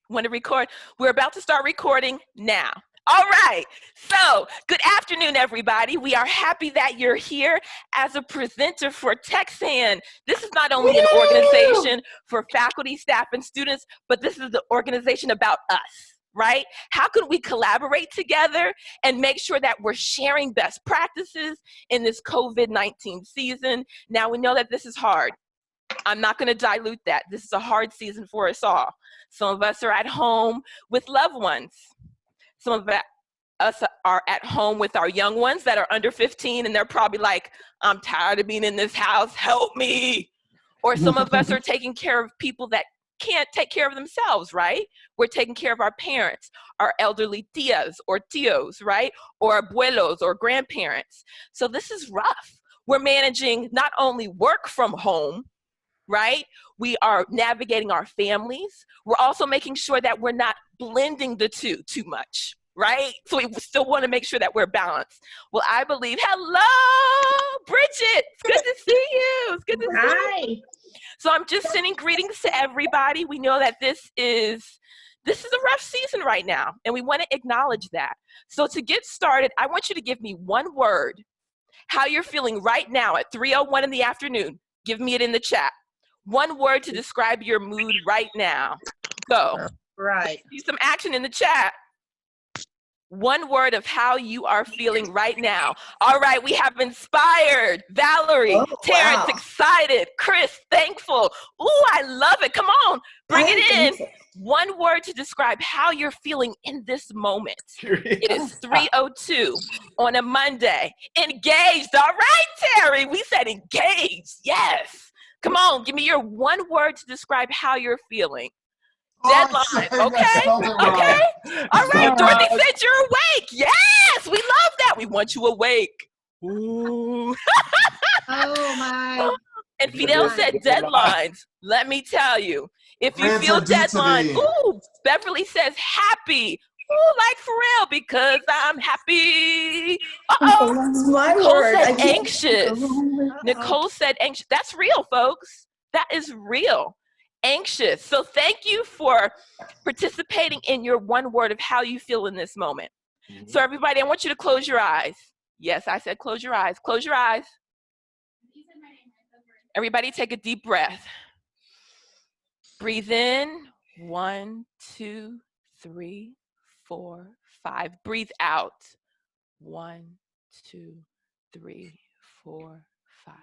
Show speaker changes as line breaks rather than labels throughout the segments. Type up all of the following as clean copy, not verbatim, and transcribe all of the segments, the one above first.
Want to record? We're about to start recording now. All right. So, good afternoon, everybody. We are happy that you're here as a presenter for TEXAAN. This is not only an organization for faculty, staff, and students, but this is the organization about us, right? How can we collaborate together and make sure that we're sharing best practices in this COVID-19 season? Now, we know that this is hard. I'm not going to dilute that. This is a hard season for us all. Some of us are at home with loved ones. Some of us are at home with our young ones that are under 15, and they're probably like, I'm tired of being in this house, help me. Or some of us are taking care of people that can't take care of themselves, right? We're taking care of our parents, our elderly tias or tios, right? Or abuelos or grandparents. So this is rough. We're managing not only work from home, right? We are navigating our families. We're also making sure that we're not blending the two too much, right? So we still want to make sure that we're balanced. Well, I believe, hello, Bridget. It's good to see you. It's good to see you. So I'm just sending greetings to everybody. We know that this is a rough season right now, and we want to acknowledge that. So to get started, I want you to give me one word, how you're feeling right now at 3:01 in the afternoon. Give me it in the chat. One word to describe your mood right now. Go.
Right.
See some action in the chat. One word of how you are feeling right now. All right, we have inspired, Valerie, Terrence, excited, Chris, thankful. Ooh, I love it. Come on, bring it in. One word to describe how you're feeling in this moment. It is 3:02 on a Monday. Engaged. All right, Terry, we said engaged. Yes. Come on, give me your one word to describe how you're feeling. Deadline. Okay. Okay. All right. Dorothy said you're awake. Yes, we love that. We want you awake. Ooh.
Oh my.
And Fidel said deadlines. Let me tell you, if you feel deadlines, ooh, Beverly says happy. Ooh, like for real, because I'm happy. Uh-oh. Nicole said anxious. Nicole said anxious. That's real, folks. That is real. Anxious. So thank you for participating in your one word of how you feel in this moment. So everybody, I want you to close your eyes. Yes, I said close your eyes. Close your eyes. Everybody take a deep breath. Breathe in. 1, 2, 3, 4, 5. Breathe out. 1, 2, 3, 4, 5.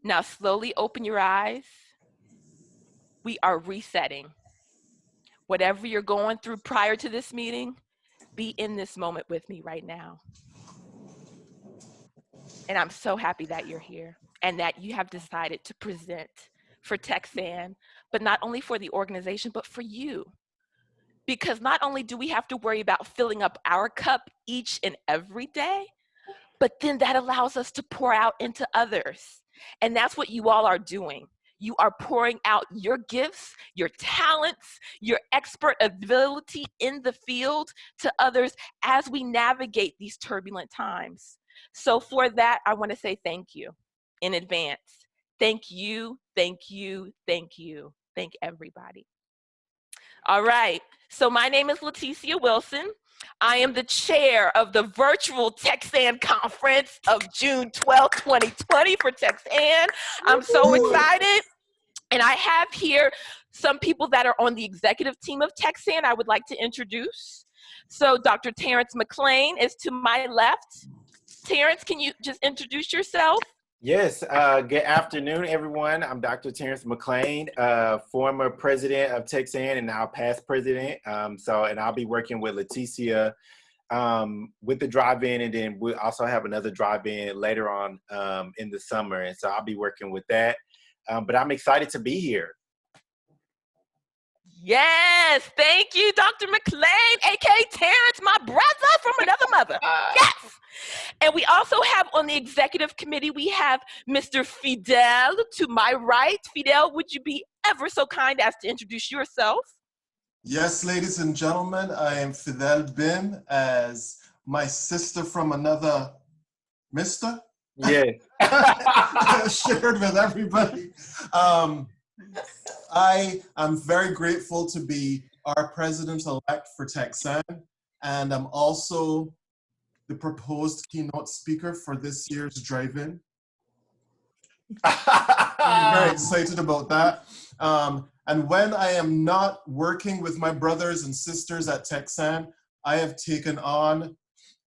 Now slowly open your eyes. We are resetting. Whatever you're going through prior to this meeting, be in this moment with me right now. And I'm so happy that you're here and that you have decided to present for TEXAAN, but not only for the organization, but for you. Because not only do we have to worry about filling up our cup each and every day, but then that allows us to pour out into others. And that's what you all are doing. You are pouring out your gifts, your talents, your expert ability in the field to others as we navigate these turbulent times. So for that, I want to say thank you in advance. Thank you, thank you, thank you, thank everybody. All right, so my name is Leticia Wilson. I am the chair of the virtual TEXAAN conference of June 12th, 2020 for TEXAAN. I'm so excited. And I have here some people that are on the executive team of TEXAAN I would like to introduce. So Dr. Terrence McLean is to my left. Terrence, can you just introduce yourself?
Yes, good afternoon, everyone. I'm Dr. Terrence McLean, former president of TEXAAN and now past president. And I'll be working with Leticia with the drive-in, and then we'll also have another drive-in later on in the summer. And so I'll be working with that. But I'm excited to be here.
Yes, thank you, Dr. McLean, aka Terrence, my brother from another mother. Yes. And we also have on the executive committee, we have Mr. Fidel to my right. Fidel, would you be ever so kind as to introduce yourself?
Yes, ladies and gentlemen, I am Fidel Bim, as my sister from another mister.
Yes.
Shared with everybody. I am very grateful to be our president-elect for TEXAAN, and I'm also the proposed keynote speaker for this year's drive-in. I'm very excited about that. And when I am not working with my brothers and sisters at TEXAAN, I have taken on,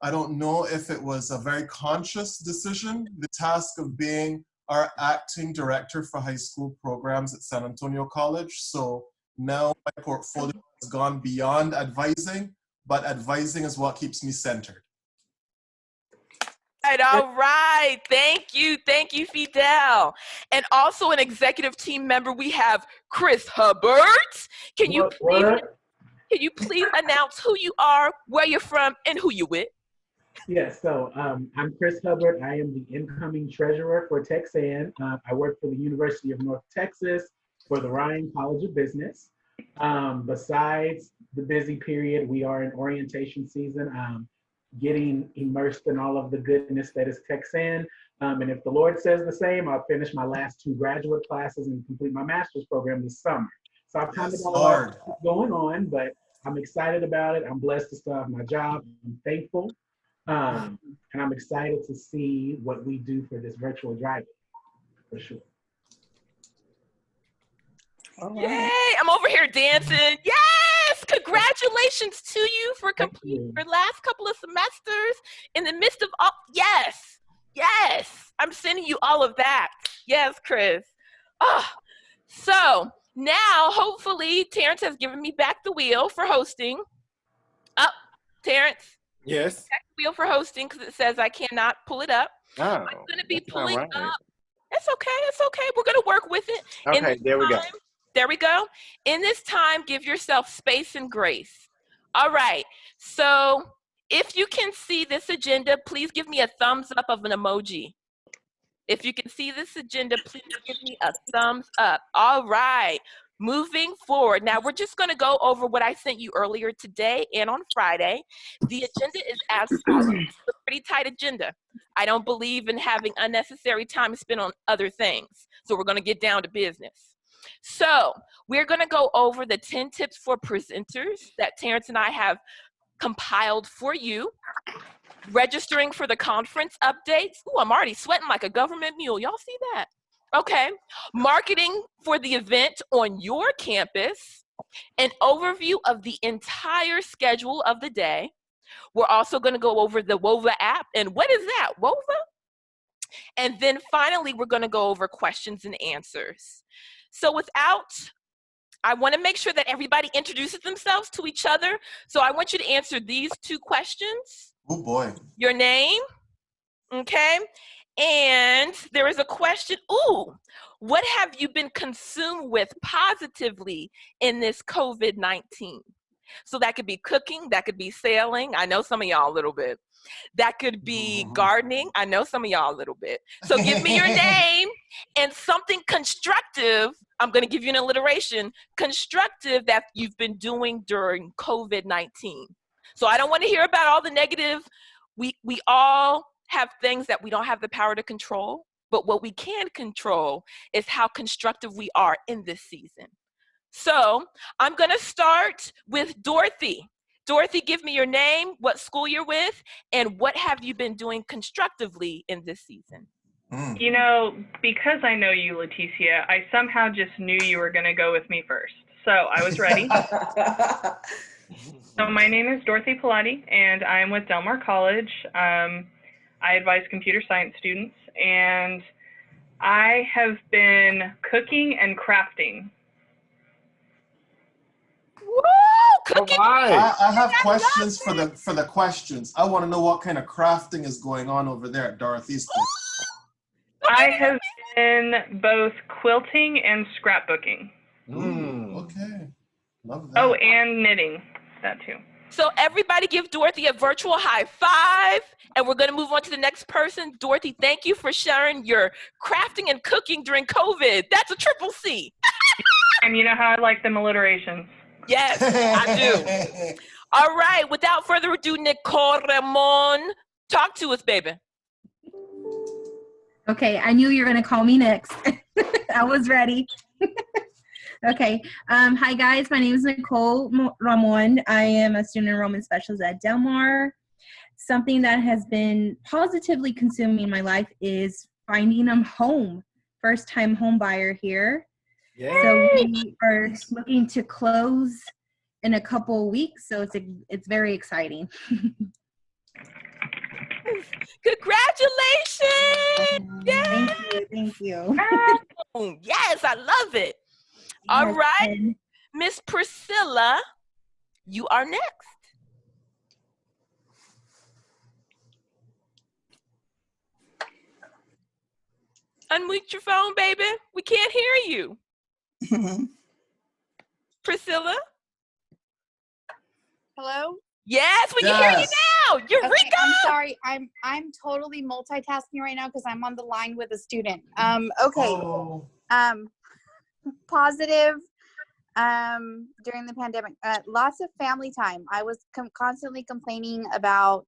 I don't know if it was a very conscious decision, the task of being our acting director for high school programs at San Antonio College. So now my portfolio has gone beyond advising, but advising is what keeps me centered.
All right. Thank you, Fidel. And also an executive team member, we have Chris Hubbard. Can you please announce who you are, where you're from, and who you with?
Yes, so I'm Chris Hubbard. I am the incoming treasurer for TEXAAN. I work for the University of North Texas for the Ryan College of Business. Besides the busy period, we are in orientation season, getting immersed in all of the goodness that is TEXAAN. And if the Lord says the same, I'll finish my last 2 graduate classes and complete my master's program this summer. So I've kind of got a lot going on, but I'm excited about it. I'm blessed to still have my job. I'm thankful. And I'm excited to see what we do for this virtual drive-in, for sure.
Yay, I'm over here dancing. Yes, congratulations to you for completing your last couple of semesters in the midst of all, yes, I'm sending you all of that. Yes, Chris. Oh, so now hopefully Terrence has given me back the wheel for hosting. Oh, Terrence.
Yes.
Back the wheel for hosting because it says I cannot pull it up.
Oh,
I'm going to be pulling
right.
up. It's okay. We're going to work with it.
Okay, there we go.
There we go. In this time, give yourself space and grace. All right. So if you can see this agenda, please give me a thumbs up of an emoji. If you can see this agenda, please give me a thumbs up. All right. Moving forward. Now, we're just going to go over what I sent you earlier today and on Friday. The agenda is as follows. It's a pretty tight agenda. I don't believe in having unnecessary time spent on other things. So we're going to get down to business. So we're going to go over the 10 tips for presenters that Terrence and I have compiled for you. Registering for the conference updates. Ooh, I'm already sweating like a government mule. Y'all see that? Okay. Marketing for the event on your campus. An overview of the entire schedule of the day. We're also going to go over the WOVA app. And what is that? WOVA? And then finally, we're going to go over questions and answers. So I want to make sure that everybody introduces themselves to each other. So I want you to answer these 2 questions.
Oh boy.
Your name, okay? And there is a question, what have you been consumed with positively in this COVID-19? So that could be cooking, that could be sailing. I know some of y'all a little bit. That could be gardening. I know some of y'all a little bit. So give me your name and something constructive. I'm going to give you an alliteration, constructive that you've been doing during COVID-19. So I don't want to hear about all the negative. We all have things that we don't have the power to control, but what we can control is how constructive we are in this season. So I'm going to start with Dorothy. Dorothy, give me your name, what school you're with, and what have you been doing constructively in this season?
You know, because I know you, Leticia, I somehow just knew you were going to go with me first. So I was ready. So my name is Dorothy Pilati, and I'm with Del Mar College. I advise computer science students, and I have been cooking and crafting.
Woo! Cooking.
I have questions for the questions. I want to know what kind of crafting is going on over there at Dorothy's place.
I have been both quilting and scrapbooking.
Okay. Love that.
Oh, and knitting. That too.
So everybody give Dorothy a virtual high five, and we're going to move on to the next person. Dorothy, thank you for sharing your crafting and cooking during COVID. That's a triple C.
And you know how I like them alliterations.
Yes, I do. All right, without further ado, Nicole Ramon, talk to us, baby.
Okay, I knew you were going to call me next. I was ready. Okay. Hi, guys. My name is Nicole Ramon. I am a student enrollment specialist at Del Mar. Something that has been positively consuming my life is finding a home. First-time home buyer here.
Yeah.
So we are looking to close in a couple weeks. So it's very exciting.
Congratulations!
Thank you. Thank you.
Oh, yes, I love it. All
Yes,
right,
and
Miss Priscilla, you are next. Unmute your phone, baby. We can't hear you. Priscilla?
Hello?
Yes, we can hear you now. Eureka!
Okay, I'm sorry. I'm totally multitasking right now because I'm on the line with a student. Okay.
Oh.
Positive during the pandemic. Lots of family time. I was constantly complaining about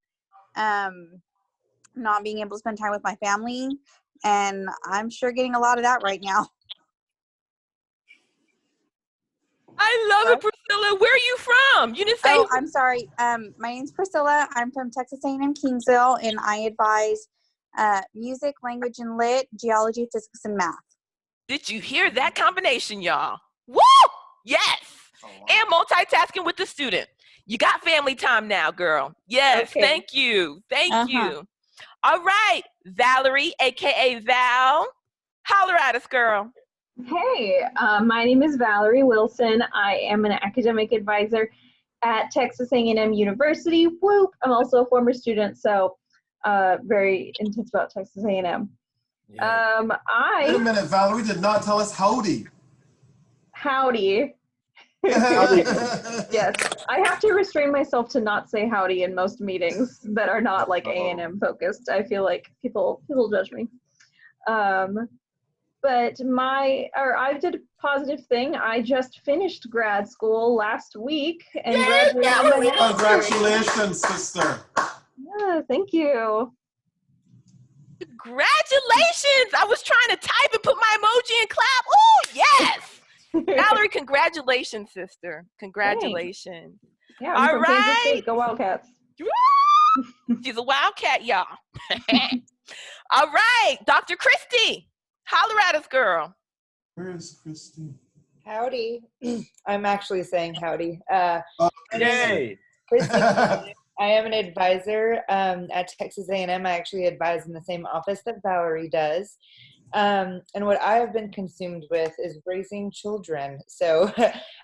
not being able to spend time with my family, and I'm sure getting a lot of that right now.
I love it, Priscilla. Where are you from? You didn't say.
Oh, I'm sorry. My name's Priscilla. I'm from Texas A&M Kingsville, and I advise music, language, and lit, geology, physics, and math.
Did you hear that combination, y'all? Woo! Yes.
Oh, wow.
And multitasking with the student. You got family time now, girl. Yes.
Okay.
Thank you. Thank
Uh-huh.
you. All right, Valerie, aka Val. Holler at us, girl.
Hey, my name is Valerie Wilson. I am an academic advisor at Texas A&M University. Whoop! I'm also a former student, so very intense about Texas A&M.
Yeah.
Wait a minute, Valerie did not tell us howdy.
Howdy. Yes, I have to restrain myself to not say howdy in most meetings that are not like A&M focused. I feel like people judge me. But I did a positive thing. I just finished grad school last week and graduated.
Congratulations, sister.
Yeah, thank you.
Congratulations. I was trying to type and put my emoji and clap. Oh, yes. Valerie, congratulations, sister. Congratulations.
Yeah, I'm from Kansas
right.
State. Go Wildcats.
She's a wildcat, y'all. All right, Dr. Christie. Holler at us, girl.
Where is Christine?
Howdy. I'm actually saying howdy.
Yay.
Christine, I am an advisor at Texas A&M. I actually advise in the same office that Valerie does. And what I have been consumed with is raising children. So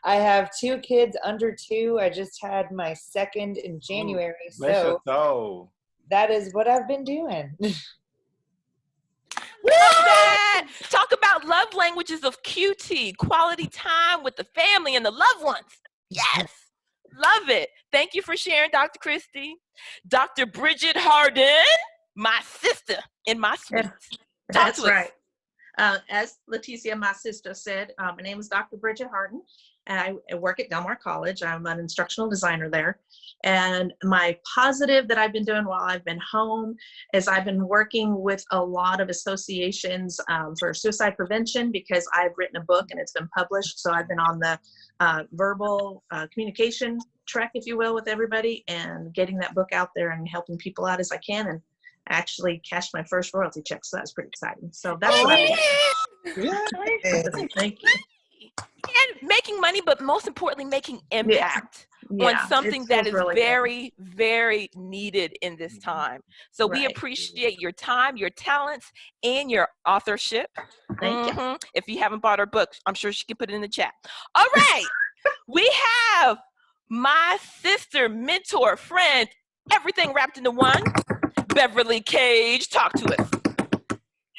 I have 2 kids under 2. I just had my second in January. So that is what I've been doing.
Love that. Talk about love languages of QT, quality time with the family and the loved ones. Yes. Love it. Thank you for sharing, Dr. Christie. Dr. Bridget Harden, my sister in my suite.
That's right. As Leticia, my sister, said, my name is Dr. Bridget Harden, and I work at Del Mar College. I'm an instructional designer there. And my positive that I've been doing while I've been home is I've been working with a lot of associations for suicide prevention because I've written a book and it's been published. So I've been on the verbal communication track, if you will, with everybody and getting that book out there and helping people out as I can. And actually cashed my first royalty check, so that's pretty exciting. So that's what I'm doing. Thank you.
And making money, but most importantly, making impact on something that is really very, very needed in this time. So we appreciate your time, your talents, and your authorship.
Thank you.
If you haven't bought her book, I'm sure she can put it in the chat. All right. We have my sister, mentor, friend, everything wrapped into one. Beverly Cage, talk to us.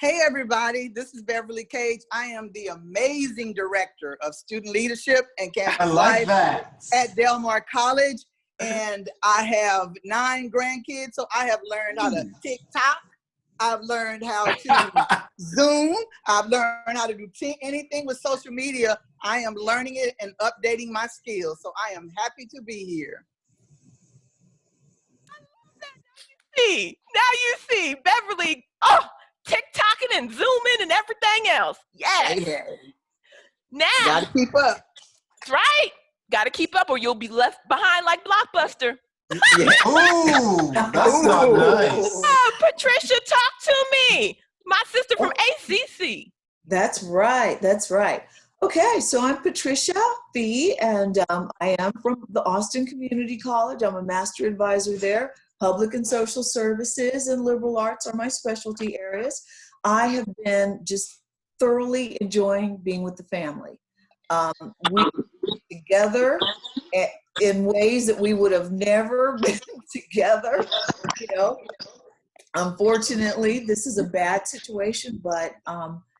Hey everybody, this is Beverly Cage. I am the amazing director of student leadership and campus life at Del Mar College, and I have 9 grandkids, so I have learned how to TikTok. I've learned how to Zoom. I've learned how to do anything with social media. I am learning it and updating my skills, so I am happy to be here.
Now you see Beverly, TikToking and Zooming and everything else. Yes. Now,
Gotta keep up.
that's right. Got to keep up or you'll be left behind like Blockbuster.
Yeah. Ooh, that's not nice.
Oh, Patricia, talk to me. My sister from ACC.
That's right. That's right. Okay, so I'm Patricia Fee, and I am from the Austin Community College. I'm a master advisor there. Public and social services and liberal arts are my specialty areas. I have been just thoroughly enjoying being with the family. We together in ways that we would have never been together, you know. Unfortunately, this is a bad situation, but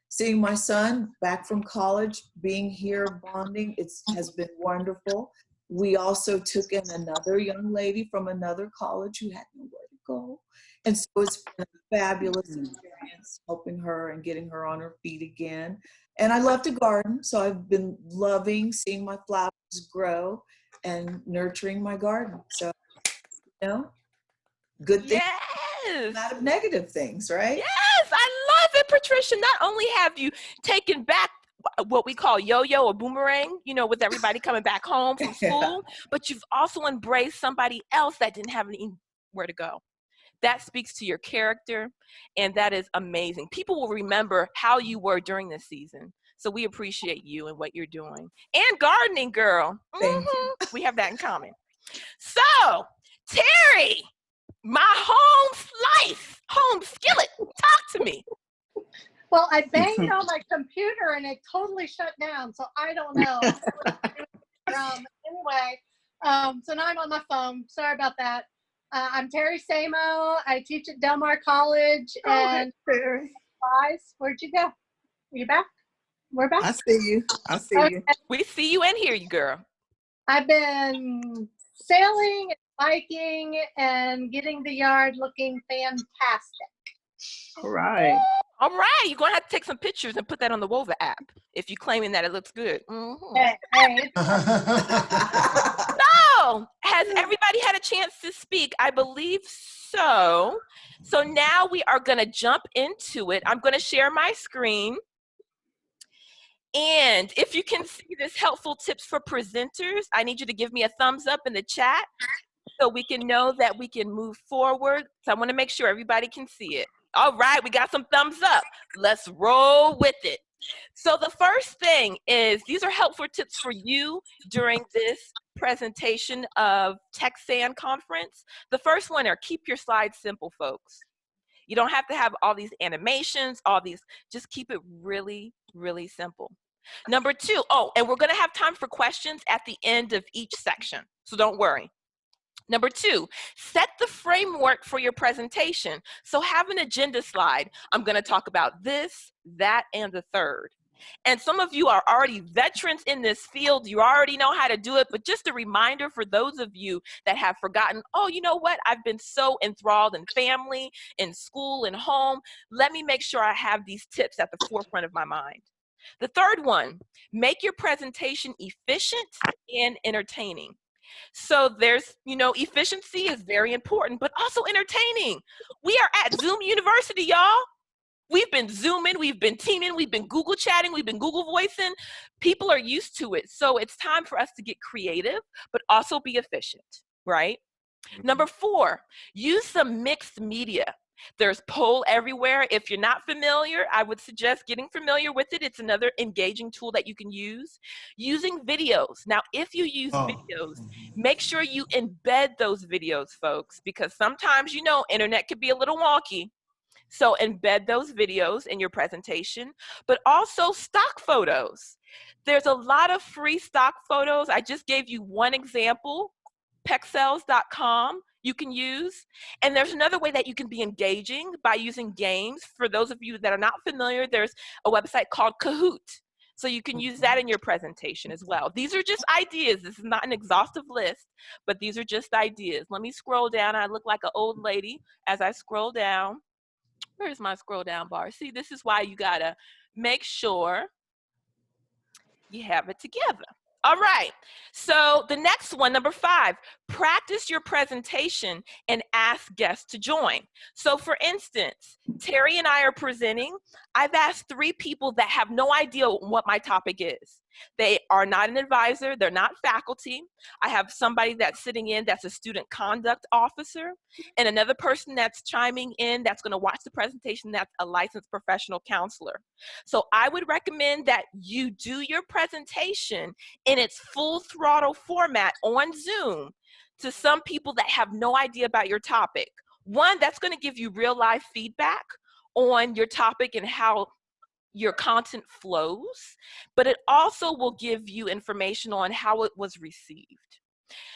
seeing my son back from college, being here, bonding, has been wonderful. We also took in another young lady from another college who had nowhere to go. And so it's been a fabulous experience helping her and getting her on her feet again. And I love to garden, so I've been loving seeing my flowers grow and nurturing my garden. So, you know, good things out of negative things, right?
Yes, I love it, Patricia. Not only have you taken back what we call yo-yo or boomerang, you know, with everybody coming back home from school, but you've also embraced somebody else that didn't have anywhere to go. That speaks to your character, and that is amazing. People will remember how you were during this season. So we appreciate you and what you're doing. And gardening, girl. We have that in common. So, Terry, my home skillet, talk to me.
Well, I banged on my computer and it totally shut down, so I don't know. Anyway, so now I'm on my phone. Sorry about that. I'm Terry Samo. I teach at Del Mar College. And guys, where'd you go? Are you back? We're back.
I see you. I see you.
We see you and hear you, girl.
I've been sailing, biking, and getting the yard looking fantastic.
All right.
All right. You're going to have to take some pictures and put that on the Wova app if you're claiming that it looks good.
Hey.
So, has everybody had a chance to speak? I believe so. So now we are going to jump into it. I'm going to share my screen. And if you can see this helpful tips for presenters, I need you to give me a thumbs up in the chat so we can know that we can move forward. So I want to make sure everybody can see it. All right, we got some thumbs up. Let's roll with it. So the first thing is, these are helpful tips for you during this presentation of TEXAAN conference. The first one are keep your slides simple, folks. You don't have to have all these animations, just keep it really, really simple. Number two, and we're gonna have time for questions at the end of each section, so don't worry. Number two, set the framework for your presentation. So have an agenda slide. I'm gonna talk about this, that, and the third. And some of you are already veterans in this field. You already know how to do it, but just a reminder for those of you that have forgotten, oh, you know what? I've been so enthralled in family, in school, in home. Let me make sure I have these tips at the forefront of my mind. The third one, make your presentation efficient and entertaining. So there's, efficiency is very important, but also entertaining. We are at Zoom University, y'all. We've been Zooming, we've been teaming, we've been Google chatting, we've been Google voicing. People are used to it. So it's time for us to get creative, but also be efficient, right? Number four, use some mixed media. There's poll everywhere. If you're not familiar, I would suggest getting familiar with it. It's another engaging tool that you can use. Using videos. Now, if you use videos, make sure you embed those videos, folks, because sometimes, internet could be a little wonky. So embed those videos in your presentation, but also stock photos. There's a lot of free stock photos. I just gave you one example, pexels.com. You can use. And there's another way that you can be engaging by using games. For those of you that are not familiar, there's a website called Kahoot. So you can use that in your presentation as well. These are just ideas. This is not an exhaustive list, but these are just ideas. Let me scroll down. I look like an old lady as I scroll down. Where's my scroll down bar? See, this is why you gotta make sure you have it together. All right, so the next one, number 5, practice your presentation and ask guests to join. So for instance, Terry and I are presenting. I've asked 3 people that have no idea what my topic is. They are not an advisor. They're not faculty. I have somebody that's sitting in that's a student conduct officer, and another person that's chiming in that's going to watch the presentation that's a licensed professional counselor. So I would recommend that you do your presentation in its full throttle format on Zoom to some people that have no idea about your topic. One, that's going to give you real life feedback on your topic and how your content flows, but it also will give you information on how it was received.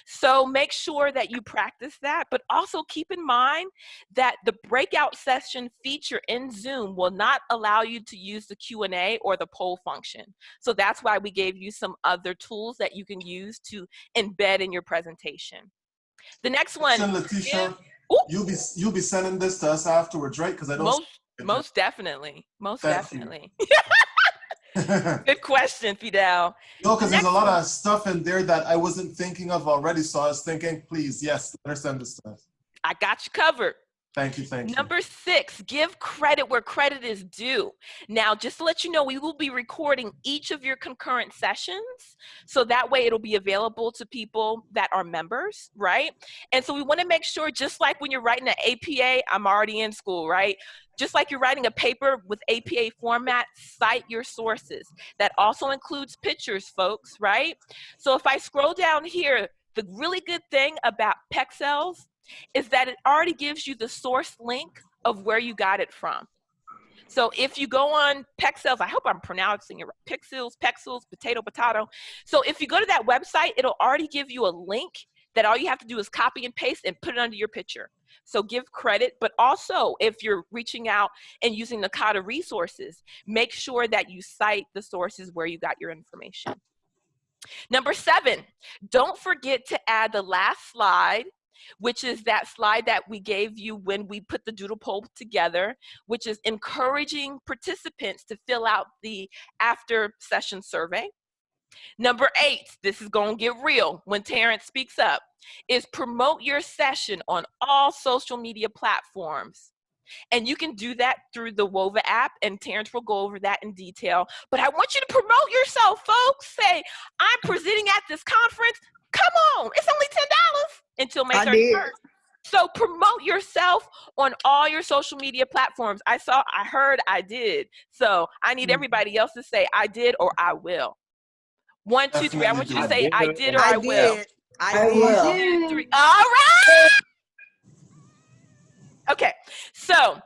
So make sure that you practice that, but also keep in mind that the breakout session feature in Zoom will not allow you to use the Q&A or the poll function. So that's why we gave you some other tools that you can use to embed in your presentation. The next one.
Letitia, you'll be sending this to us afterwards, right? Because I don't.
Most definitely. Most
Thank
definitely. Good question, Fidel.
No, because there's a lot of stuff in there that I wasn't thinking of already. So I was thinking, please, yes, let her send this to us.
I got you covered.
Thank you, thank you.
Number 6, give credit where credit is due. Now, just to let you know, we will be recording each of your concurrent sessions, so that way it'll be available to people that are members, right? And so we want to make sure, just like when you're writing an APA, I'm already in school, right? Just like you're writing a paper with APA format, cite your sources. That also includes pictures, folks, right? So if I scroll down here, the really good thing about Pexels is that it already gives you the source link of where you got it from. So if you go on Pexels, I hope I'm pronouncing it right, Pexels, potato. So if you go to that website, it'll already give you a link that all you have to do is copy and paste and put it under your picture. So give credit, but also if you're reaching out and using the Nakata resources, make sure that you cite the sources where you got your information. Number 7, don't forget to add the last slide, which is that slide that we gave you when we put the doodle poll together, which is encouraging participants to fill out the after session survey. Number 8, this is going to get real when Terrence speaks up, is promote your session on all social media platforms. And you can do that through the WOVA app, and Terrence will go over that in detail. But I want you to promote yourself, folks. Say, I'm presenting at this conference. Come on, it's only $10 until May 31st. So promote yourself on all your social media platforms. I heard, I did. So I need everybody else to say, I did or I will. 1, 2, 3. I want you to say, I did or I will.
I will.
1, 2, 3. All right. Okay, so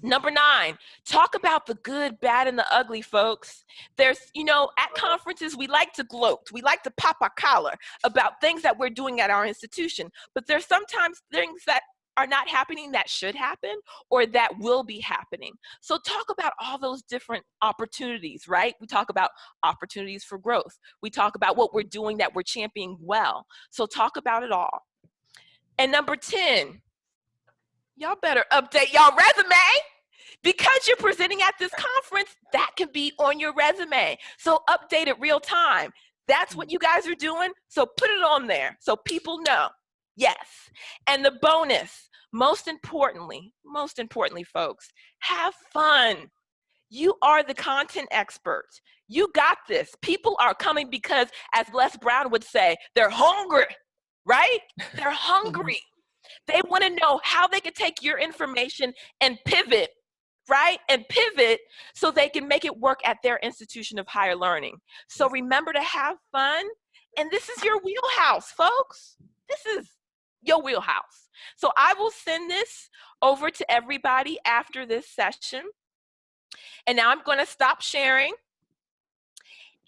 number 9, talk about the good, bad, and the ugly, folks. There's, at conferences, we like to gloat. We like to pop our collar about things that we're doing at our institution. But there's sometimes things that are not happening that should happen or that will be happening. So talk about all those different opportunities, right? We talk about opportunities for growth. We talk about what we're doing that we're championing well. So talk about it all. And number 10, y'all better update y'all resume, because you're presenting at this conference. That can be on your resume. So update it real time. That's what you guys are doing. So put it on there so people know. Yes. And the bonus, most importantly, folks, have fun. You are the content expert. You got this. People are coming because, as Les Brown would say, they're hungry, right? They're hungry. They want to know how they can take your information and pivot, right? And pivot so they can make it work at their institution of higher learning. So remember to have fun. And this is your wheelhouse, folks. This is your wheelhouse. So I will send this over to everybody after this session. And now I'm going to stop sharing.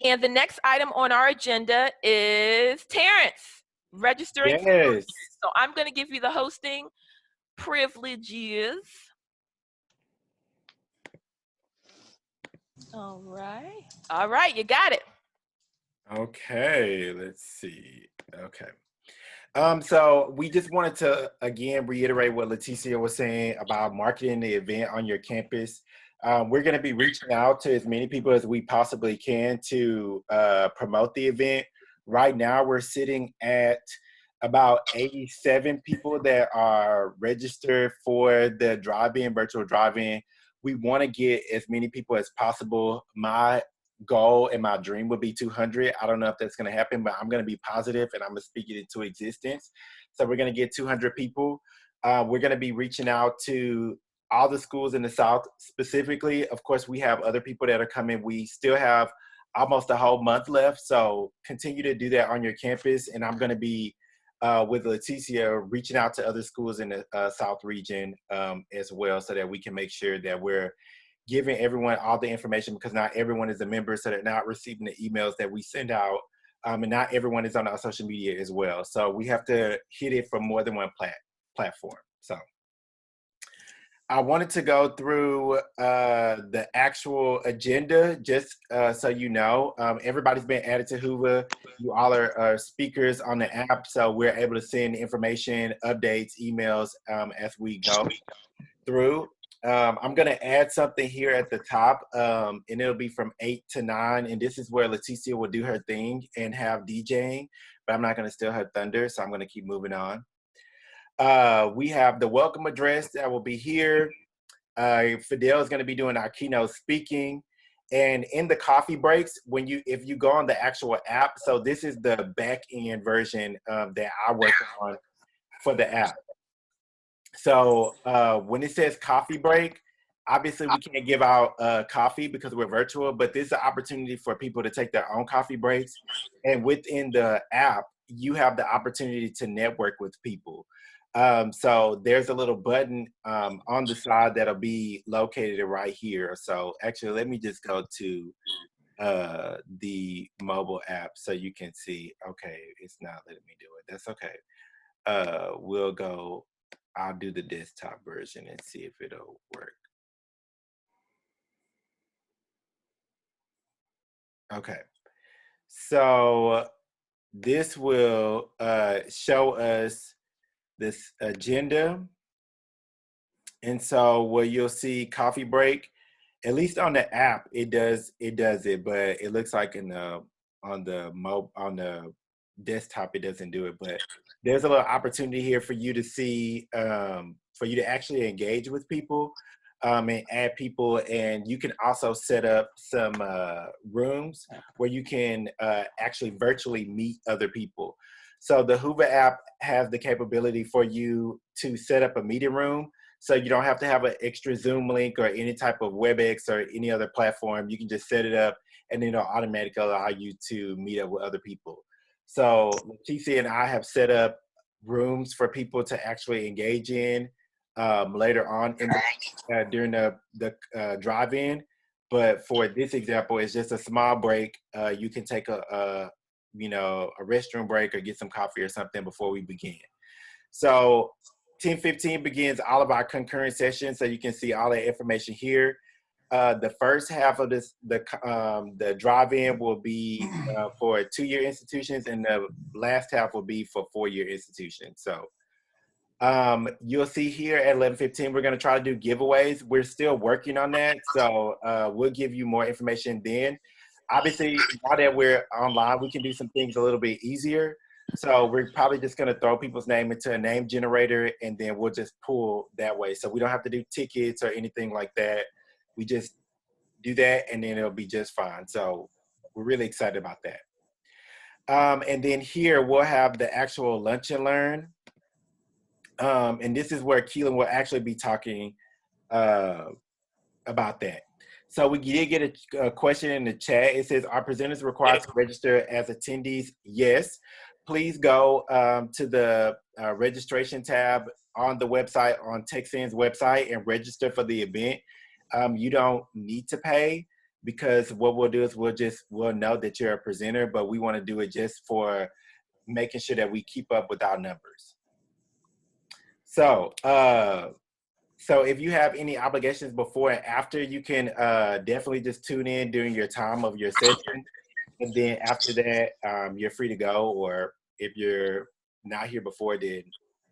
And the next item on our agenda is Terrence registering.
Yes.
So I'm going to give you the hosting privileges. All right, you got it.
Okay, let's see. Okay. So we just wanted to, again, reiterate what Leticia was saying about marketing the event on your campus. We're going to be reaching out to as many people as we possibly can to promote the event. Right now, we're sitting at about 87 people that are registered for the drive-in, virtual drive-in. We want to get as many people as possible. My goal and my dream would be 200. I don't know if that's going to happen, but I'm going to be positive and I'm going to speak it into existence. So we're going to get 200 people. We're going to be reaching out to all the schools in the South specifically. Of course, we have other people that are coming. We still have almost a whole month left. So continue to do that on your campus. And I'm going to be with Leticia reaching out to other schools in the South region as well, so that we can make sure that we're giving everyone all the information, because not everyone is a member, so they're not receiving the emails that we send out. And not everyone is on our social media as well. So we have to hit it from more than one platform. So I wanted to go through the actual agenda, just so you know. Everybody's been added to Hoover. You all are speakers on the app, so we're able to send information, updates, emails as we go through. I'm going to add something here at the top, and it'll be from 8 to 9, and this is where Leticia will do her thing and have DJing, but I'm not going to steal her thunder, so I'm going to keep moving on. We have the welcome address that will be here. Fidel is going to be doing our keynote speaking. And in the coffee breaks, if you go on the actual app, so this is the back end version that I work on for the app. So when it says coffee break, obviously we can't give out coffee because we're virtual, but this is an opportunity for people to take their own coffee breaks. And within the app, you have the opportunity to network with people. So there's a little button on the side that'll be located right here. So actually, let me just go to the mobile app so you can see. Okay, it's not letting me do it. That's okay. I'll do the desktop version and see if it'll work. Okay, so this will show us this agenda. And so where you'll see coffee break, at least on the app, it does it, but it looks like on the desktop, it doesn't do it. But there's a little opportunity here for you to see, for you to actually engage with people and add people. And you can also set up some rooms where you can actually virtually meet other people. So the Hoover app has the capability for you to set up a meeting room. So you don't have to have an extra Zoom link or any type of WebEx or any other platform. You can just set it up and then it'll automatically allow you to meet up with other people. So Leticia and I have set up rooms for people to actually engage in later on during the drive-in. But for this example, it's just a small break. You can take a restroom break or get some coffee or something before we begin. So 10:15 begins all of our concurrent sessions, so you can see all that information here. The first half of the drive-in will be for 2-year institutions, and the last half will be for 4-year institutions. So you'll see here at 11:15, we're going to try to do giveaways. We're still working on that, so we'll give you more information then. Obviously, now that we're online, we can do some things a little bit easier. So we're probably just going to throw people's name into a name generator, and then we'll just pull that way. So we don't have to do tickets or anything like that. We just do that, and then it'll be just fine. So we're really excited about that. And then here we'll have the actual lunch and learn. And this is where Keelan will actually be talking about that. So we did get a question in the chat. It says, are presenters required to register as attendees? Yes. Please go to the registration tab on the website, on TEXAAN's website, and register for the event. You don't need to pay, because what we'll do is we'll know that you're a presenter, but we want to do it just for making sure that we keep up with our numbers. So, so if you have any obligations before and after, you can definitely just tune in during your time of your session. And then after that, you're free to go. Or if you're not here before, then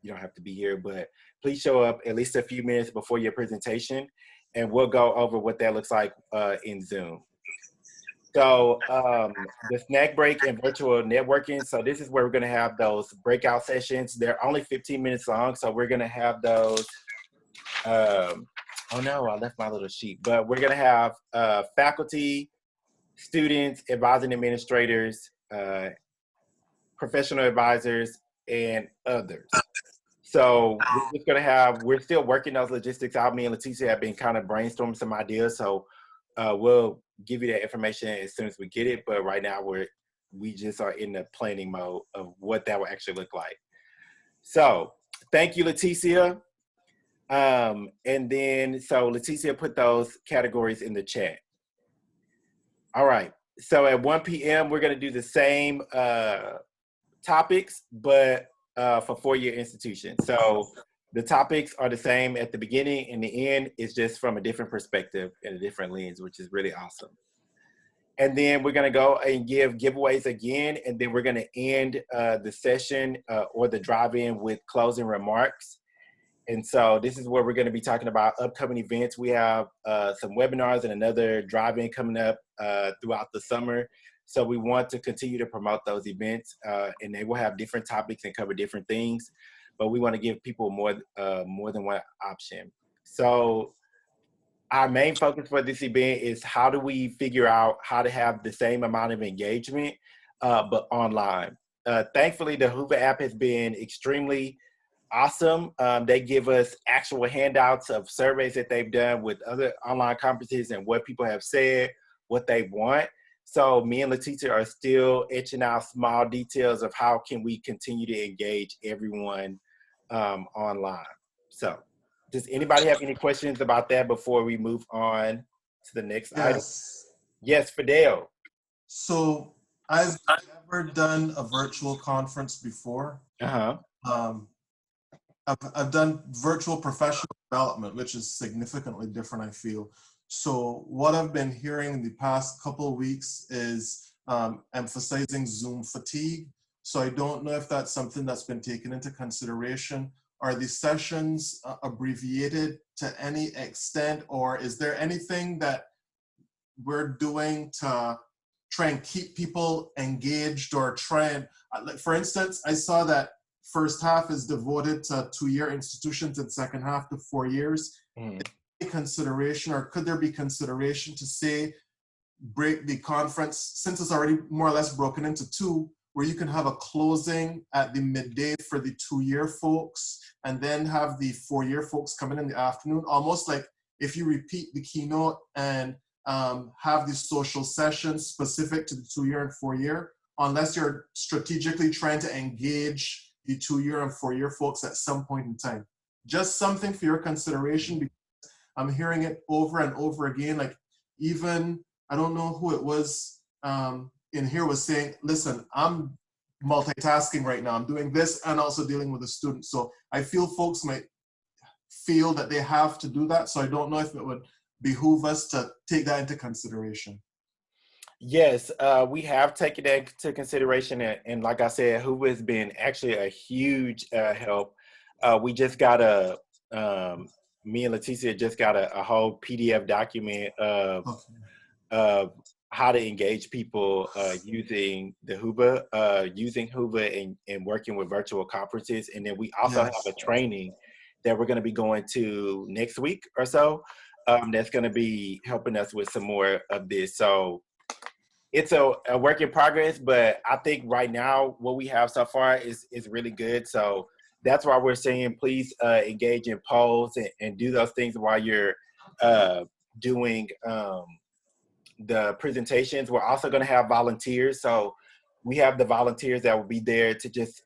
you don't have to be here. But please show up at least a few minutes before your presentation, and we'll go over what that looks like in Zoom. So the snack break and virtual networking. So this is where we're going to have those breakout sessions. They're only 15 minutes long, so we're going to have those. Oh no, I left my little sheet. But we're going to have faculty, students, advising administrators, professional advisors, and others. So we're just gonna we're still working those logistics out. Me and Leticia have been kind of brainstorming some ideas. So we'll give you that information as soon as we get it. But right now we just are in the planning mode of what that will actually look like. So thank you, Leticia. And then, so Leticia put those categories in the chat. All right. So at 1 p.m., we're gonna do the same topics, but for four-year institutions. So the topics are the same at the beginning and the end. Is just from a different perspective and a different lens, which is really awesome. And then we're gonna go and give giveaways again, and then we're gonna end the session or the drive-in with closing remarks. And so this is where we're gonna be talking about upcoming events. We have some webinars and another drive-in coming up throughout the summer. So we want to continue to promote those events, and they will have different topics and cover different things, but we want to give people more than one option. So our main focus for this event is how do we figure out how to have the same amount of engagement, but online. Thankfully, the Hoover app has been extremely awesome. They give us actual handouts of surveys that they've done with other online conferences and what people have said, what they want. So me and Leticia are still etching out small details of how can we continue to engage everyone online. So does anybody have any questions about that before we move on to the next item? Yes, Fidel.
So I've never done a virtual conference before. I've done virtual professional development, which is significantly different, I feel. So what I've been hearing in the past couple of weeks is emphasizing Zoom fatigue. So I don't know if that's something that's been taken into consideration. Are the sessions abbreviated to any extent, or is there anything that we're doing to try and keep people engaged or try and, like for instance, I saw that first half is devoted to 2-year institutions and second half to 4 years. Consideration, or could there be consideration to say break the conference, since it's already more or less broken into two, where you can have a closing at the midday for the 2-year folks and then have the 4-year folks come in the afternoon, almost like if you repeat the keynote and have the social sessions specific to the 2-year and 4-year, unless you're strategically trying to engage the 2-year and 4-year folks at some point in time. Just something for your consideration, because I'm hearing it over and over again. Like even, I don't know who it was in here was saying, listen, I'm multitasking right now. I'm doing this and also dealing with a student. So I feel folks might feel that they have to do that. So I don't know if it would behoove us to take that into consideration.
Yes, we have taken that into consideration. And like I said, Hoover has been actually a huge help. We just got me and Leticia just got a whole PDF document of how to engage people using the Hoover, and working with virtual conferences. And then we also have a training that we're going to be going to next week or so. That's going to be helping us with some more of this. So it's a work in progress, but I think right now what we have so far is really good. So that's why we're saying please engage in polls and do those things while you're doing the presentations. We're also going to have volunteers. So we have the volunteers that will be there to just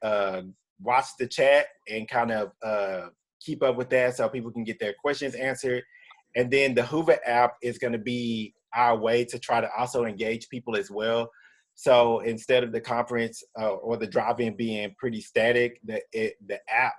watch the chat and kind of keep up with that so people can get their questions answered. And then the Hoover app is going to be our way to try to also engage people as well. So instead of the conference or the drive-in being pretty static, the app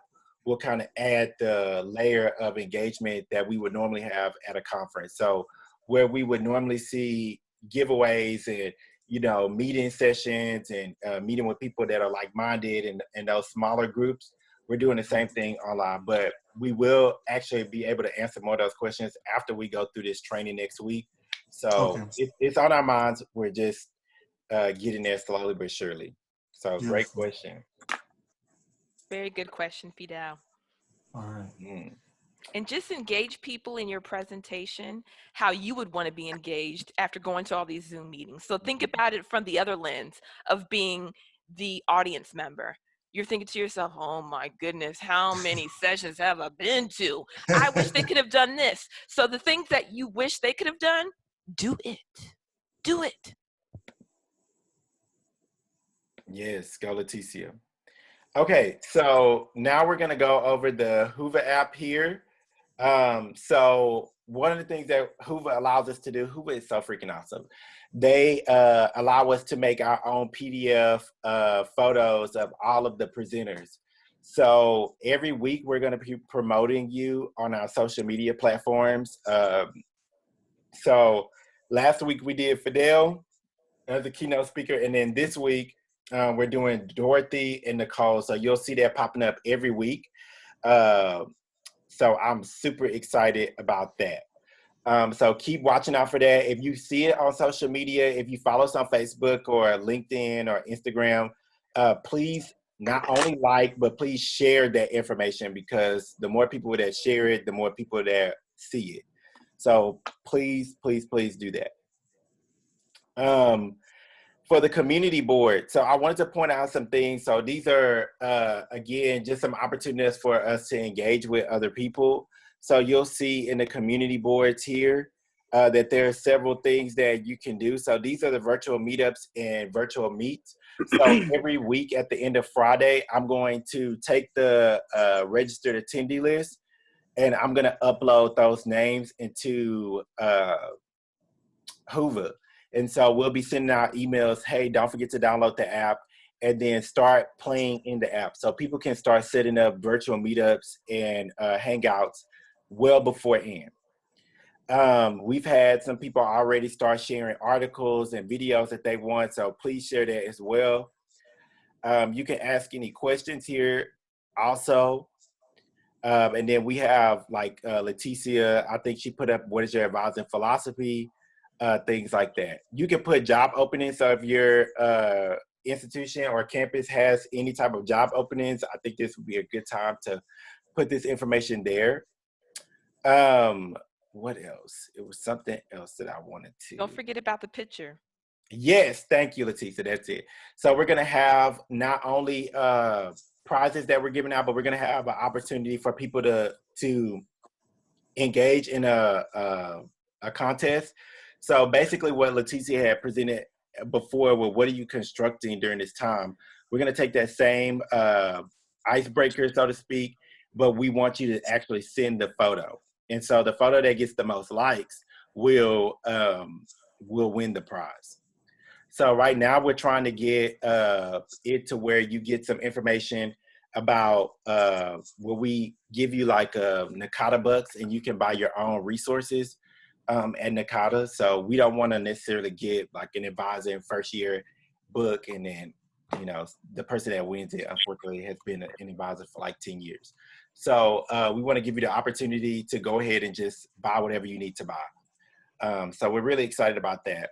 will kind of add the layer of engagement that we would normally have at a conference. So where we would normally see giveaways and, you know, meeting sessions and meeting with people that are like-minded and those smaller groups, we're doing the same thing online. But we will actually be able to answer more of those questions after we go through this training next week. So it's on our minds. We're just getting there slowly but surely. So great question.
Very good question, Fidel.
All right.
And just engage people in your presentation how you would want to be engaged after going to all these Zoom meetings. So think about it from the other lens of being the audience member. You're thinking to yourself, oh my goodness, how many sessions have I been to? I wish they could have done this. So the things that you wish they could have done, do it. Do it.
Yes, go Leticia. Okay, so now we're gonna go over the Hoover app here. So one of the things that Hoover allows us to do, Hoover is so freaking awesome. They allow us to make our own PDF photos of all of the presenters. So every week we're gonna be promoting you on our social media platforms. So last week we did Fidel as a keynote speaker, and then this week we're doing Dorothy and Nicole. So you'll see that popping up every week. So I'm super excited about that. So keep watching out for that. If you see it on social media, if you follow us on Facebook or LinkedIn or Instagram, please not only like, but please share that information, because the more people that share it, the more people that see it. So please, please, please do that. For the community board, so I wanted to point out some things. So these are, again, just some opportunities for us to engage with other people. So you'll see in the community boards here that there are several things that you can do. So these are the virtual meetups and virtual meets. So every week at the end of Friday, I'm going to take the registered attendee list, and I'm going to upload those names into Hoover. And so we'll be sending out emails, hey, don't forget to download the app, and then start playing in the app. So people can start setting up virtual meetups and hangouts well beforehand. We've had some people already start sharing articles and videos that they want, so please share that as well. You can ask any questions here also. And then we have like Leticia, I think she put up, what is your advising philosophy? Things like that. You can put job openings. So if your institution or campus has any type of job openings, I think this would be a good time to put this information there. What else? It was something else that I wanted to.
Don't forget about the picture.
Yes, thank you, Leticia. That's it. So we're gonna have not only prizes that we're giving out, but we're gonna have an opportunity for people to engage in a contest. So basically what Leticia had presented before with what are you constructing during this time, we're going to take that same icebreaker, so to speak, but we want you to actually send the photo. And so the photo that gets the most likes will win the prize. So right now we're trying to get it to where you get some information about where we give you like Nakata bucks, and you can buy your own resources at Nakata. So we don't want to necessarily get like an advisor in first year book, and then, you know, the person that wins it, unfortunately, has been an advisor for like 10 years. So we want to give you the opportunity to go ahead and just buy whatever you need to buy. So we're really excited about that.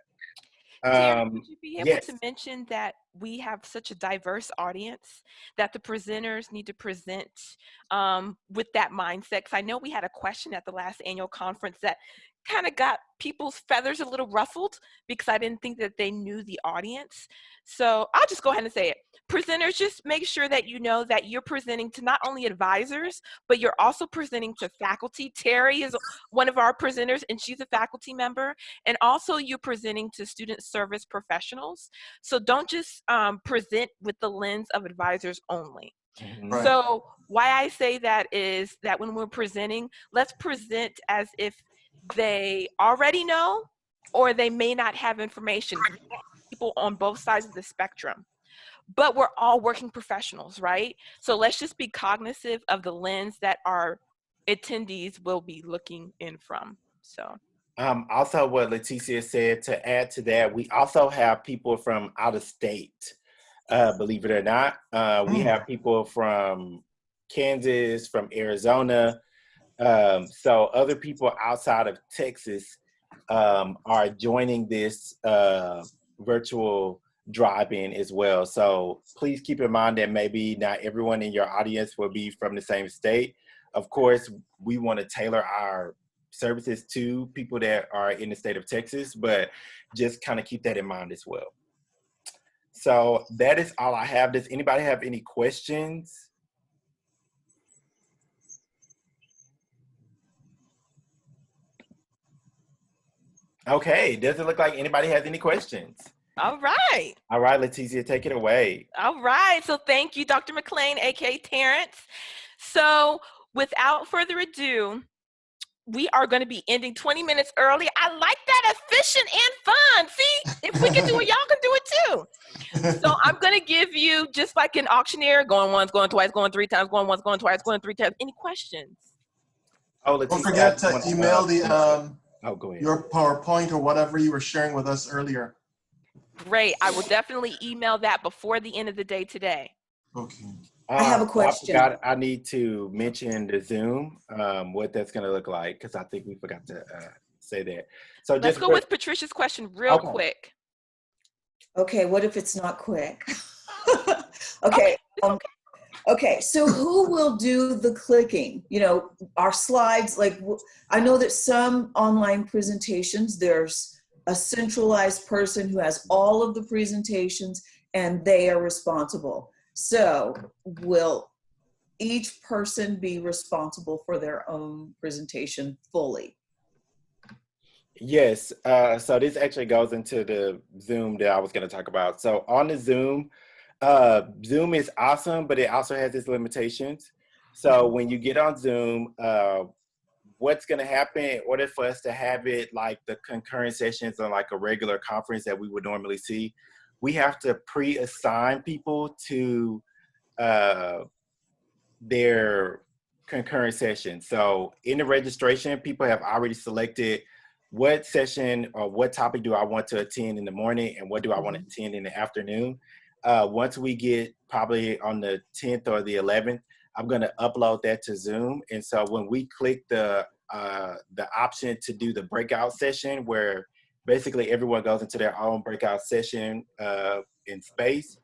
Terrence, would you be able
yes.
to mention that we have such a diverse audience that the presenters need to present with that mindset? Because I know we had a question at the last annual conference that kind of got people's feathers a little ruffled, because I didn't think that they knew the audience. So I'll just go ahead and say it. Presenters, just make sure that you know that you're presenting to not only advisors, but you're also presenting to faculty. Terry is one of our presenters, and she's a faculty member. And also you're presenting to student service professionals. So don't just present with the lens of advisors only.
Right.
So why I say that is that when we're presenting, let's present as if they already know, or they may not have information. People on both sides of the spectrum, but we're all working professionals, right? So let's just be cognizant of the lens that our attendees will be looking in from. So
also what Leticia said, to add to that, we also have people from out of state, believe it or not. We have people from Kansas, from Arizona. So other people outside of Texas are joining this virtual drive-in as well. So please keep in mind that maybe not everyone in your audience will be from the same state, Of course, we want to tailor our services to people that are in the state of Texas, but just kind of keep that in mind as well. So that is all I have. Does anybody have any questions? Okay, doesn't look like anybody has any questions.
All right.
All right, Leticia, take it away.
All right. So thank you, Dr. McLean, aka Terrence. So without further ado, we are going to be ending 20 minutes early. I like that, efficient and fun. See, if we can do it, y'all can do it too. So I'm going to give you, just like an auctioneer, going once, going twice, going three times, going once, going twice, going three times. Any questions?
Oh, Leticia,
don't forget to email
go ahead.
your PowerPoint or whatever you were sharing with us earlier.
Great. I will definitely email that before the end of the day today.
Okay.
I have a question.
I need to mention the Zoom, what that's going to look like, because I think we forgot to say that. So
let's go with Patricia's question real quick.
Okay, what if it's not quick? Okay. Okay, so who will do the clicking? You know, our slides, like, I know that some online presentations, there's a centralized person who has all of the presentations and they are responsible. So will each person be responsible for their own presentation fully?
Yes, so this actually goes into the Zoom that I was going to talk about. So on the Zoom, Zoom is awesome, but it also has its limitations. So when you get on Zoom, what's going to happen in order for us to have it like the concurrent sessions on like a regular conference that we would normally see, we have to pre-assign people to their concurrent session. So in the registration, people have already selected what session or what topic do I want to attend in the morning and what do I want to attend in the afternoon. Once we get probably on the 10th or the 11th, I'm going to upload that to Zoom. And so when we click the option to do the breakout session, where basically everyone goes into their own breakout session in space,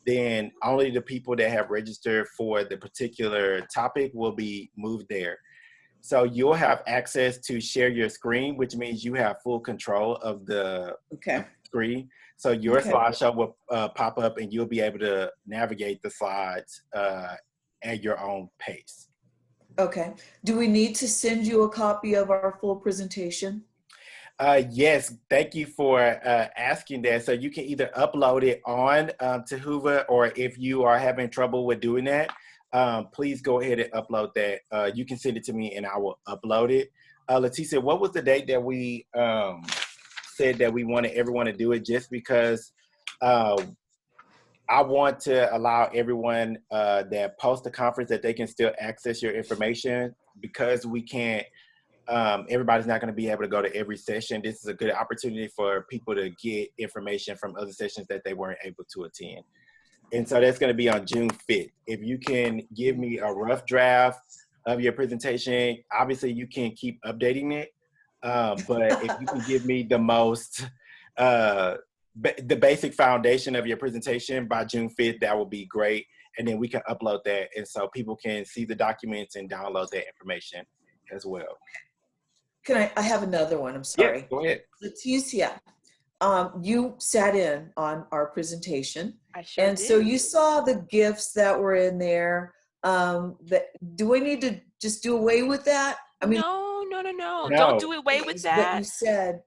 then only the people that have registered for the particular topic will be moved there. So you'll have access to share your screen, which means you have full control of the screen. So your slideshow will pop up and you'll be able to navigate the slides at your own pace.
Okay. Do we need to send you a copy of our full presentation?
Yes, thank you for asking that. So you can either upload it on to Hoover, or if you are having trouble with doing that, please go ahead and upload that. You can send it to me and I will upload it. Leticia, what was the date that we said that we wanted everyone to do it? Just because I want to allow everyone that post the conference that they can still access your information, because we can't, everybody's not going to be able to go to every session. This is a good opportunity for people to get information from other sessions that they weren't able to attend. And so that's going to be on June 5th. If you can give me a rough draft of your presentation, obviously you can keep updating it. But if you can give me the most, the basic foundation of your presentation by June 5th, that would be great. And then we can upload that. And so people can see the documents and download that information as well.
Can I have another one? I'm sorry.
Yeah, go ahead.
Leticia, you sat in on our presentation.
I sure
and
did.
So you saw the gifts that were in there. Do we need to just do away with that? I mean,
no. Don't do away with that.
But you said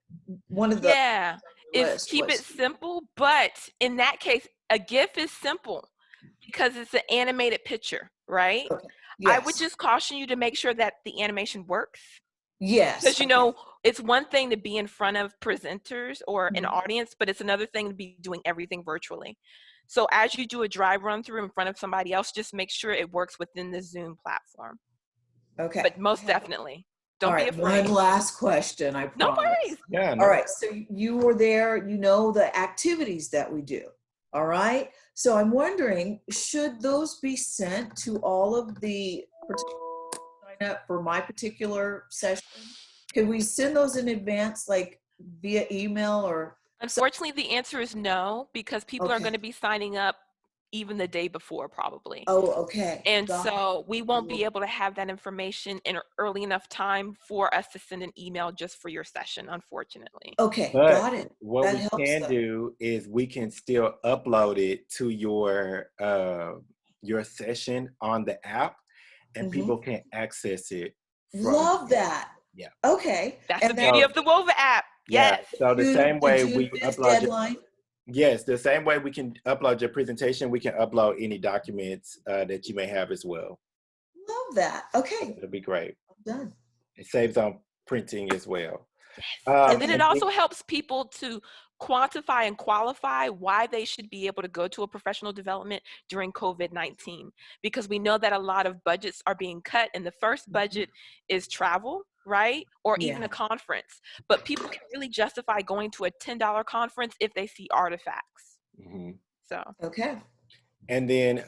one of the
is keep it simple. But in that case, a GIF is simple because it's an animated picture, right?
Okay. Yes.
I would just caution you to make sure that the animation works.
Yes.
Because, you know, it's one thing to be in front of presenters or an audience, but it's another thing to be doing everything virtually. So as you do a dry run through in front of somebody else, just make sure it works within the Zoom platform.
Okay.
But most definitely, don't be afraid.
One last question, I promise.
No worries.
Yeah.
All right, so you were there, you know the activities that we do, all right? So I'm wondering, should those be sent to all of the sign up for my particular session? Can we send those in advance, like via email or?
Unfortunately, the answer is no, because people are going to be signing up even the day before probably.
Oh, okay.
And
Got
so we won't be able to have that information in early enough time for us to send an email just for your session, unfortunately.
Okay,
But
got it.
what
That
we
helps
can
though.
do is we can still upload it to your session on the app, and people can access it from
Love
there.
that.
Yeah.
Okay.
That's the beauty of the WOVA app.
Yeah.
Yes.
So the same way we
June 5th
upload
deadline.
yes, the same way we can upload your presentation, we can upload any documents that you may have as well.
Love that. Okay.
It'll be great.
Done.
It saves on printing as well.
And then it also helps people to quantify and qualify why they should be able to go to a professional development during COVID-19, because we know that a lot of budgets are being cut, and the first budget is travel, right? Or even a conference. But people can really justify going to a $10 conference if they see artifacts. So.
Okay.
And then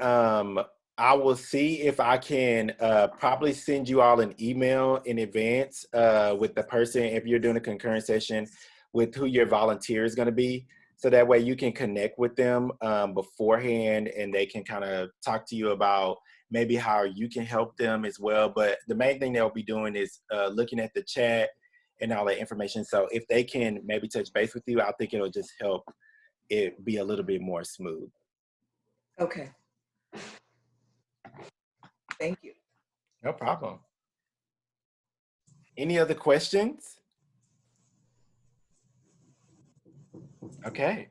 I will see if I can probably send you all an email in advance with the person, if you're doing a concurrent session, with who your volunteer is going to be. So that way you can connect with them beforehand, and they can kind of talk to you about maybe how you can help them as well. But the main thing they'll be doing is looking at the chat and all that information. So if they can maybe touch base with you, I think it'll just help it be a little bit more smooth.
Okay. Thank you.
No problem. Any other questions? Okay.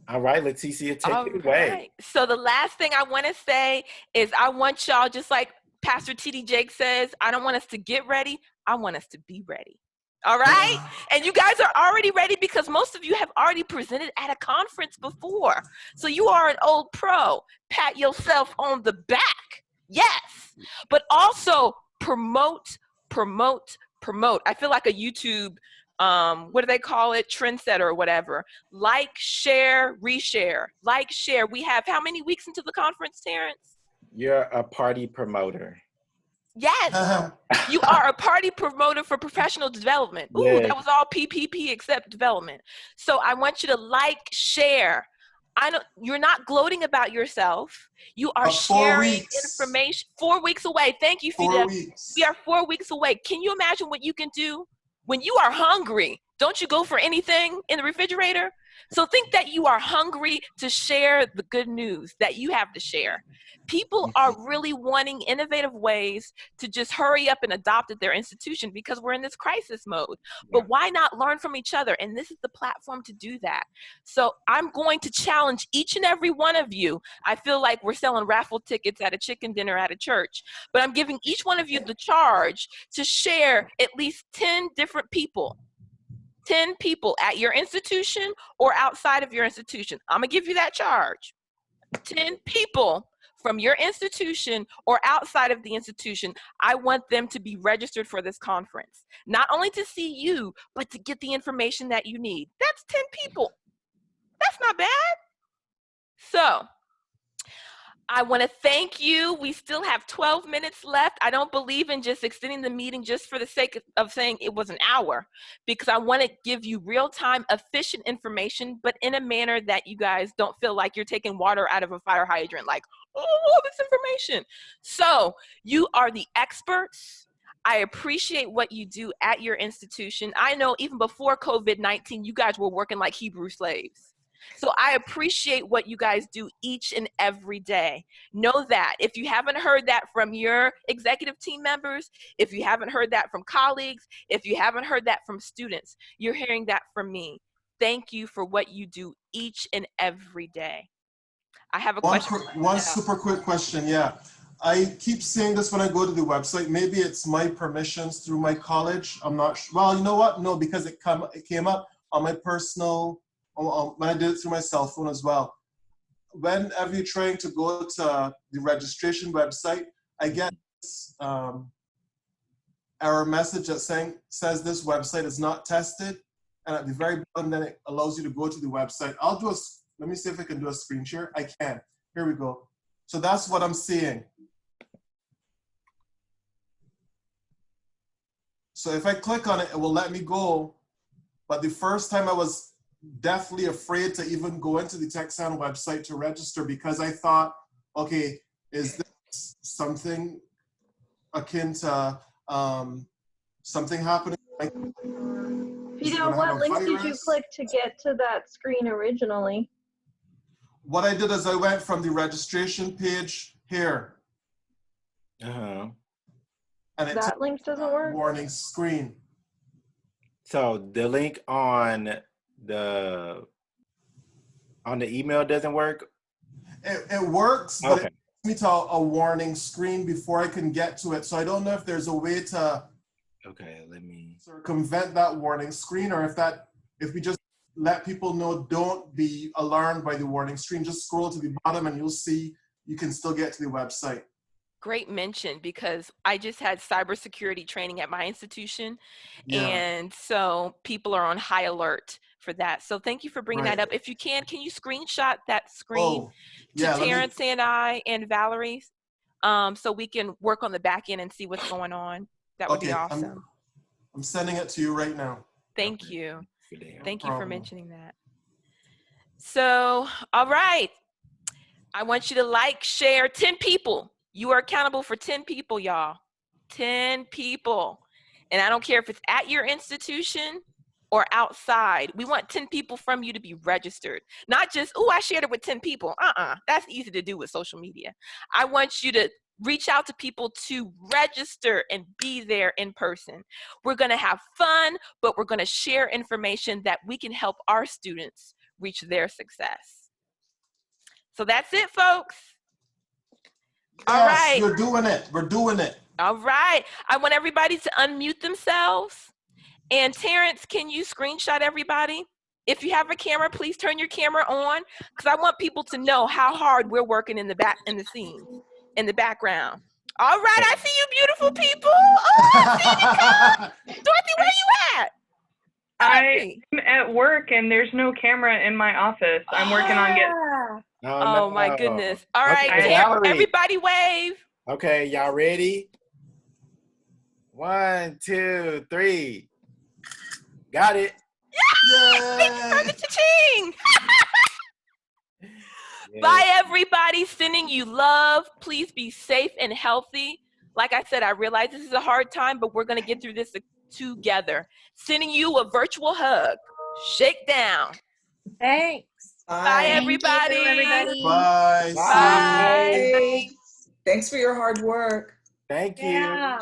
All right, Leticia, take it away.
So the last thing I want to say is I want y'all, just like Pastor T.D. Jake says, I don't want us to get ready. I want us to be ready. All right? And you guys are already ready because most of you have already presented at a conference before. So you are an old pro. Pat yourself on the back. Yes. But also promote. I feel like a YouTube, what do they call it? Trendsetter or whatever. Like, share, reshare. Like, share. We have how many weeks into the conference, Terrence?
You're a party promoter.
Yes, you are a party promoter for professional development. Ooh,
Yes.
that was all PPP except development. So I want you to like, share. I know you're not gloating about yourself. You are sharing information. 4 weeks away. Thank you, Fidel. We are 4 weeks away. Can you imagine what you can do when you are hungry? Don't you go for anything in the refrigerator? So think that you are hungry to share the good news that you have to share. People are really wanting innovative ways to just hurry up and adopt at their institution because we're in this crisis mode. But why not learn from each other? And this is the platform to do that. So I'm going to challenge each and every one of you. I feel like we're selling raffle tickets at a chicken dinner at a church, but I'm giving each one of you the charge to share at least 10 different people. 10 people at your institution or outside of your institution. I'm gonna give you that charge. 10 people from your institution or outside of the institution. I want them to be registered for this conference. Not only to see you, but to get the information that you need. That's 10 people. That's not bad. So I want to thank you. We still have 12 minutes left. I don't believe in just extending the meeting just for the sake of saying it was an hour, because I want to give you real-time, efficient information, but in a manner that you guys don't feel like you're taking water out of a fire hydrant, like, oh, all this information. So you are the experts. I appreciate what you do at your institution. I know even before COVID-19, you guys were working like Hebrew slaves. So I appreciate what you guys do each and every day. Know that if you haven't heard that from your executive team members, if you haven't heard that from colleagues, if you haven't heard that from students, you're hearing that from me. Thank you for what you do each and every day. I have a question.
One super quick question, yeah. I keep saying this when I go to the website. Maybe it's my permissions through my college. I'm not sure. Well, you know what? No, because it came up on my personal, when I did it through my cell phone as well. Whenever you're trying to go to the registration website, I get this error message that says this website is not tested. And at the very bottom, then it allows you to go to the website. Let me see if I can do a screen share. I can. Here we go. So that's what I'm seeing. So if I click on it, it will let me go. But the first time I was definitely afraid to even go into the TEXAAN website to register because I thought, okay, is this something akin to something happening? Like, is it
Vito,
gonna have
what
a
link did you
virus?
click to get to that screen originally?
What I did is I went from the registration page here.
Uh-huh.
And it took
That link doesn't work?
warning screen.
So the link on the email doesn't work?
It works, but it takes me to a warning screen before I can get to it. So I don't know if there's a way to
let me
circumvent that warning screen, or if we just let people know, don't be alarmed by the warning screen, just scroll to the bottom and you'll see you can still get to the website.
Great mention, because I just had cybersecurity training at my institution, and so people are on high alert for that. So thank you for bringing that up. If you can you screenshot that screen to Terrence and I and Valerie, so we can work on the back end and see what's going on? That would be awesome.
I'm sending it to you right now.
Thank you. Thank you for mentioning that.
So, all right. I want you to like, share, 10 people. You are accountable for 10 people, y'all. 10 people. And I don't care if it's at your institution or outside. We want 10 people from you to be registered. Not just, oh, I shared it with 10 people. That's easy to do with social media. I want you to reach out to people to register and be there in person. We're going to have fun, but we're going to share information that we can help our students reach their success. So that's it, folks. All right.
You're doing it. We're doing it.
All right. I want everybody to unmute themselves. And Terrence, can you screenshot everybody? If you have a camera, please turn your camera on, because I want people to know how hard we're working in the scenes, in the background. All right, I see you beautiful people. Oh, I see you, come. Dorothy, where you at?
I'm at work and there's no camera in my office. I'm working on getting.
Oh my goodness. All right, everybody wave.
Okay, y'all ready? 1, 2, 3. Got it.
Yay! Thank you for the cha-ching. Bye, everybody. Sending you love. Please be safe and healthy. Like I said, I realize this is a hard time, but we're going to get through this together. Sending you a virtual hug. Shake down.
Thanks.
Bye, everybody.
Thank you, everybody.
Bye.
Bye.
Thanks for your hard work.
Thank you.
Yeah.